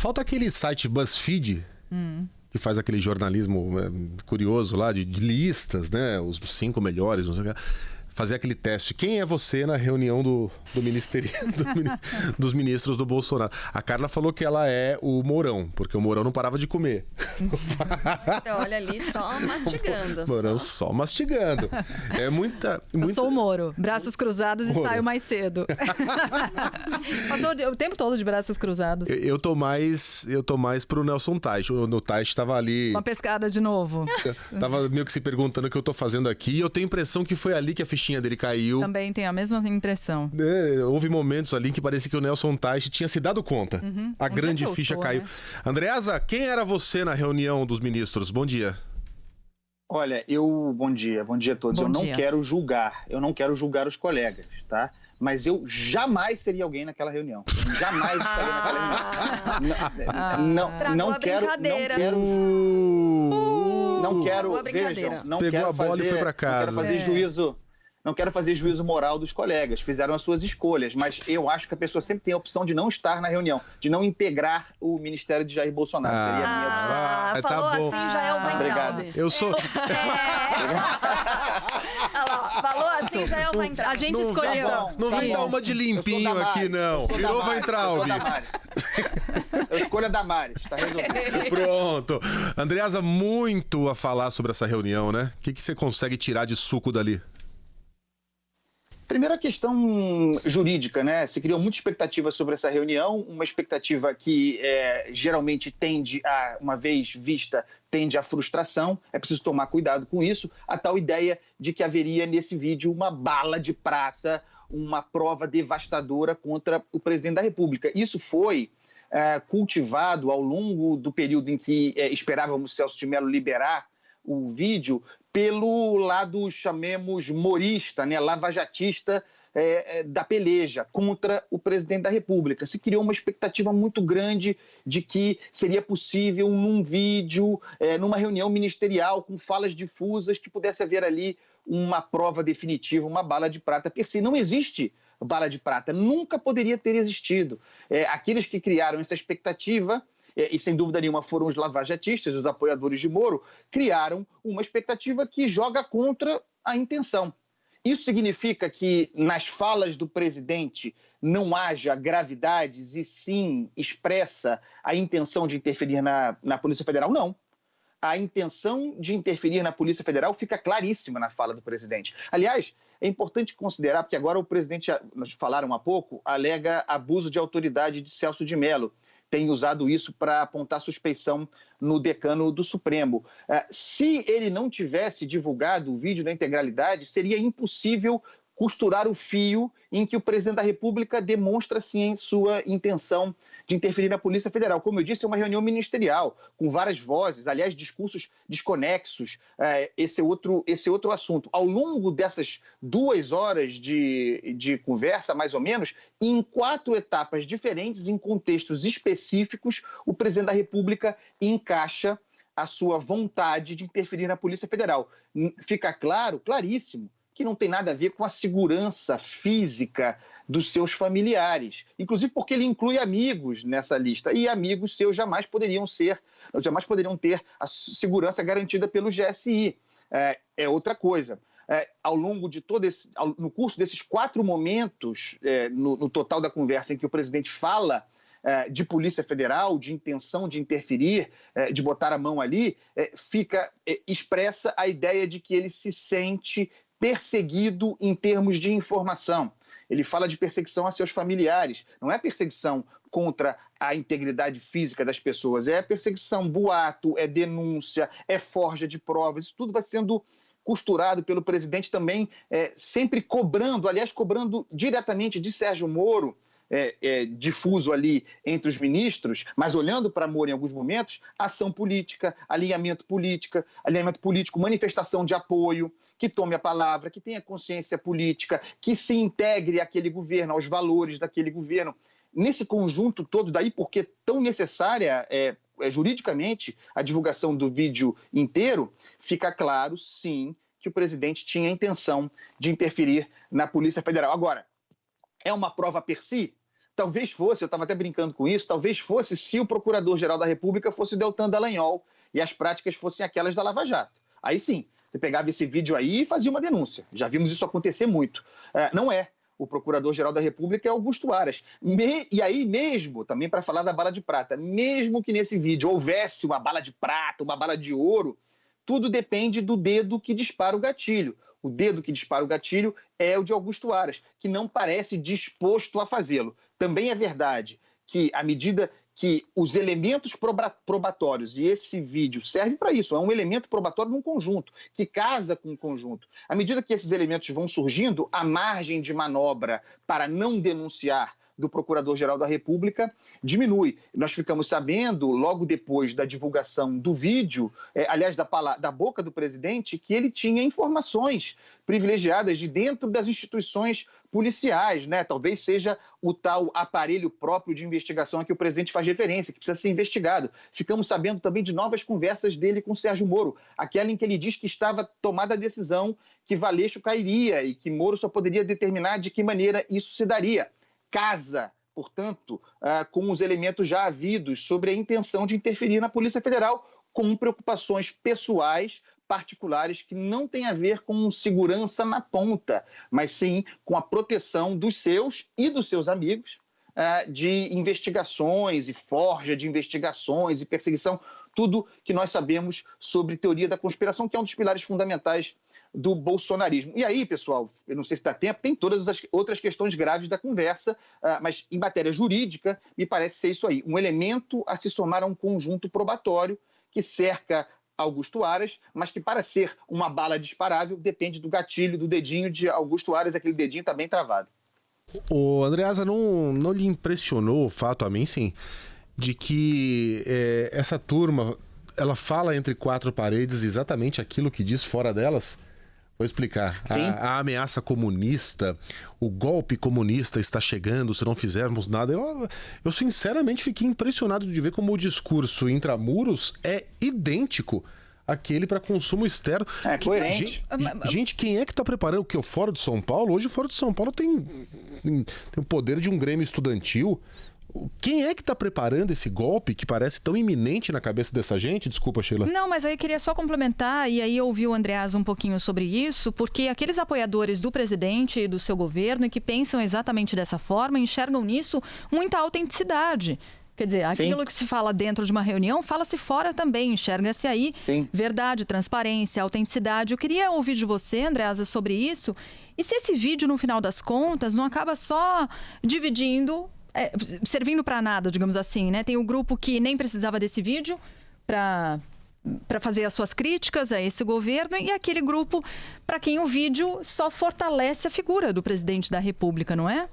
falta aquele site BuzzFeed, que faz aquele jornalismo curioso lá, de listas, né? Os 5 melhores, não sei o que. Fazer aquele teste. Quem é você na reunião dos ministros do Bolsonaro? A Carla falou que ela é o Mourão, porque o Mourão não parava de comer. Então, olha ali, só mastigando. Mourão só mastigando. É muita... Eu sou o Moro. Braços cruzados e saio mais cedo. Passou o tempo todo de braços cruzados. Eu tô mais pro Nelson Teich. O Teich tava ali... Uma pescada de novo. Tava meio que se perguntando o que eu tô fazendo aqui. E eu tenho a impressão que foi ali que a fichinha dele caiu. Também tenho a mesma impressão. Houve momentos ali que parecia que o Nelson Teich tinha se dado conta. A grande ficha caiu. Né? Andreasa, quem era você na reunião dos ministros? Bom dia. Olha, bom dia a todos. Eu não quero julgar os colegas, tá? Mas eu jamais seria alguém naquela reunião. Jamais estaria naquela reunião. Não quero. Vejam, não Pegou quero a bola e foi pra casa. Não quero fazer juízo moral dos colegas, fizeram as suas escolhas, mas eu acho que a pessoa sempre tem a opção de não estar na reunião, de não integrar o ministério de Jair Bolsonaro. Seria a minha opção. Falou tá bom. assim, já é o Weintraub. Obrigado. Eu sou... Falou assim, já é o Weintraub. A gente escolheu. Não vem dar uma de limpinho aqui, não. Virou Weintraub. Eu escolho a Damares, tá resolvido. Pronto. Andreasa, muito a falar sobre essa reunião, né? O que você consegue tirar de suco dali? Primeiro, a questão jurídica, né? Se criou muita expectativa sobre essa reunião, uma expectativa que geralmente tende a, uma vez vista, tende à frustração. É preciso tomar cuidado com isso. A tal ideia de que haveria nesse vídeo uma bala de prata, uma prova devastadora contra o presidente da República. Isso foi cultivado ao longo do período em que esperávamos Celso de Mello liberar o vídeo, pelo lado, chamemos, morista, né, lavajatista da peleja contra o presidente da República. Se criou uma expectativa muito grande de que seria possível, num vídeo, numa reunião ministerial, com falas difusas, que pudesse haver ali uma prova definitiva, uma bala de prata per se. Não existe bala de prata, nunca poderia ter existido. Aqueles que criaram essa expectativa, e sem dúvida nenhuma foram os lavajatistas, os apoiadores de Moro, criaram uma expectativa que joga contra a intenção. Isso significa que nas falas do presidente não haja gravidades e sim expressa a intenção de interferir na Polícia Federal? Não. A intenção de interferir na Polícia Federal fica claríssima na fala do presidente. Aliás, é importante considerar, porque agora o presidente, nós falaram há pouco, alega abuso de autoridade de Celso de Mello. Tem usado isso para apontar suspeição no decano do Supremo. Se ele não tivesse divulgado o vídeo na integralidade, seria impossível costurar o fio em que o presidente da República demonstra, sim, sua intenção de interferir na Polícia Federal. Como eu disse, é uma reunião ministerial, com várias vozes, aliás, discursos desconexos. Esse é outro assunto. Ao longo dessas 2 horas de conversa, mais ou menos, em 4 etapas diferentes, em contextos específicos, o presidente da República encaixa a sua vontade de interferir na Polícia Federal. Fica claro, claríssimo, que não tem nada a ver com a segurança física dos seus familiares. Inclusive porque ele inclui amigos nessa lista. E amigos seus jamais poderiam ter a segurança garantida pelo GSI. É outra coisa. Ao longo de no curso desses 4 momentos, no total da conversa em que o presidente fala de Polícia Federal, de intenção de interferir, de botar a mão ali, expressa a ideia de que ele se sente perseguido em termos de informação. Ele fala de perseguição a seus familiares. Não é perseguição contra a integridade física das pessoas, é perseguição, boato, é denúncia, é forja de provas. Isso tudo vai sendo costurado pelo presidente também, sempre cobrando diretamente de Sérgio Moro, difuso ali entre os ministros, mas olhando para Moro em alguns momentos, ação política, alinhamento político, manifestação de apoio, que tome a palavra, que tenha consciência política, que se integre àquele governo, aos valores daquele governo. Nesse conjunto todo, daí porque tão necessária juridicamente a divulgação do vídeo inteiro, fica claro, sim, que o presidente tinha a intenção de interferir na Polícia Federal. Agora, é uma prova per si? talvez fosse, eu estava até brincando com isso, talvez fosse se o Procurador-Geral da República fosse o Deltan Dallagnol e as práticas fossem aquelas da Lava Jato. Aí sim, você pegava esse vídeo aí e fazia uma denúncia. Já vimos isso acontecer muito. Não é. O Procurador-Geral da República é Augusto Aras. E aí mesmo, também para falar da bala de prata, mesmo que nesse vídeo houvesse uma bala de prata, uma bala de ouro, tudo depende do dedo que dispara o gatilho. O dedo que dispara o gatilho é o de Augusto Aras, que não parece disposto a fazê-lo. Também é verdade que, à medida que os elementos probatórios, e esse vídeo serve para isso, é um elemento probatório num conjunto, que casa com o conjunto. À medida que esses elementos vão surgindo, a margem de manobra para não denunciar do Procurador-Geral da República diminui. Nós ficamos sabendo, logo depois da divulgação do vídeo, aliás, da boca do presidente, que ele tinha informações privilegiadas de dentro das instituições policiais, né? Talvez seja o tal aparelho próprio de investigação a que o presidente faz referência, que precisa ser investigado. Ficamos sabendo também de novas conversas dele com Sérgio Moro, aquela em que ele diz que estava tomada a decisão que Valeixo cairia e que Moro só poderia determinar de que maneira isso se daria. Casa, portanto, com os elementos já havidos sobre a intenção de interferir na Polícia Federal com preocupações pessoais, particulares, que não têm a ver com segurança na ponta, mas sim com a proteção dos seus e dos seus amigos de investigações e forja de investigações e perseguição, tudo que nós sabemos sobre teoria da conspiração, que é um dos pilares fundamentais do bolsonarismo. E aí, pessoal, eu não sei se dá tempo, tem todas as outras questões graves da conversa, mas em matéria jurídica, me parece ser isso aí, um elemento a se somar a um conjunto probatório que cerca Augusto Aras, mas que para ser uma bala disparável depende do gatilho, do dedinho de Augusto Aras, aquele dedinho está bem travado. Ô, Andreasa, não lhe impressionou o fato, a mim sim, de que essa turma, ela fala entre quatro paredes exatamente aquilo que diz fora delas? Vou explicar. A ameaça comunista, o golpe comunista está chegando se não fizermos nada. Eu sinceramente fiquei impressionado de ver como o discurso intramuros é idêntico àquele para consumo externo. É coerente. Gente, quem é que está preparando o que? O Fórum de São Paulo? Hoje o Fórum de São Paulo tem o poder de um grêmio estudantil. Quem é que está preparando esse golpe que parece tão iminente na cabeça dessa gente? Desculpa, Sheila. Não, mas aí eu queria só complementar, e aí eu ouvi o Andreasa um pouquinho sobre isso, porque aqueles apoiadores do presidente e do seu governo e que pensam exatamente dessa forma, enxergam nisso muita autenticidade. Quer dizer, aquilo Sim. que se fala dentro de uma reunião, fala-se fora também, enxerga-se aí Sim. verdade, transparência, autenticidade. Eu queria ouvir de você, Andreasa, sobre isso. E se esse vídeo, no final das contas, não acaba só dividindo... servindo para nada, digamos assim, né? Tem o grupo que nem precisava desse vídeo para fazer as suas críticas a esse governo e aquele grupo para quem o vídeo só fortalece a figura do presidente da República, não é?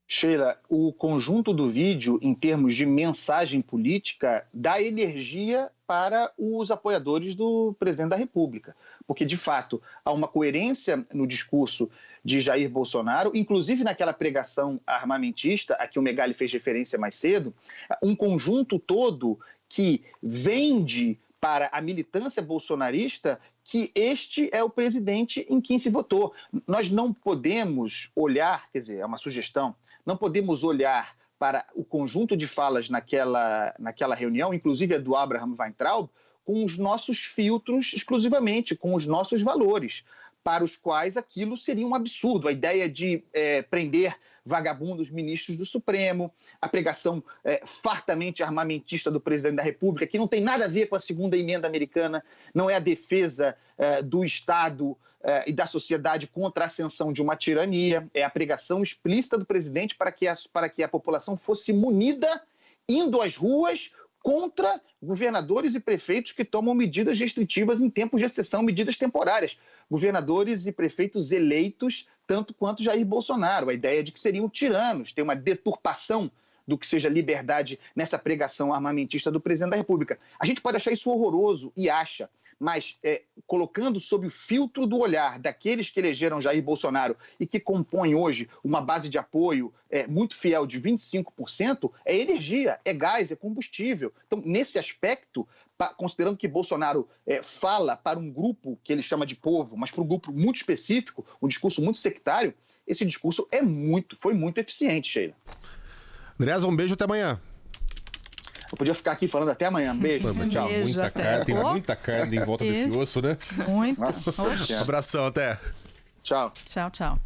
Sheila, o conjunto do vídeo, em termos de mensagem política, dá energia para os apoiadores do presidente da República. Porque, de fato, há uma coerência no discurso de Jair Bolsonaro, inclusive naquela pregação armamentista, a que o Megali fez referência mais cedo, um conjunto todo que vende para a militância bolsonarista que este é o presidente em quem se votou. Nós não podemos olhar, quer dizer, é uma sugestão, não podemos olhar para o conjunto de falas naquela reunião, inclusive a do Abraham Weintraub, com os nossos filtros exclusivamente, com os nossos valores, para os quais aquilo seria um absurdo. A ideia de prender vagabundos ministros do Supremo, a pregação fartamente armamentista do presidente da República, que não tem nada a ver com a segunda emenda americana, não é a defesa do Estado e da sociedade contra a ascensão de uma tirania, é a pregação explícita do presidente para que a população fosse munida, indo às ruas contra governadores e prefeitos que tomam medidas restritivas em tempos de exceção, medidas temporárias. Governadores e prefeitos eleitos, tanto quanto Jair Bolsonaro. A ideia de que seriam tiranos, tem uma deturpação do que seja liberdade nessa pregação armamentista do presidente da República. A gente pode achar isso horroroso, e acha, mas colocando sob o filtro do olhar daqueles que elegeram Jair Bolsonaro e que compõem hoje uma base de apoio muito fiel de 25%, é energia, é gás, é combustível. Então, nesse aspecto, considerando que Bolsonaro fala para um grupo que ele chama de povo, mas para um grupo muito específico, um discurso muito sectário, esse discurso foi muito eficiente, Sheila. Andreasa, um beijo, até amanhã. Eu podia ficar aqui falando até amanhã. Beijo. Tchau. Beijo, Muita até. carne, tem Oh. muita carne em volta desse Isso. osso, né? Muito. Nossa Oxe. Senhora. Abração, até. Tchau. Tchau, tchau.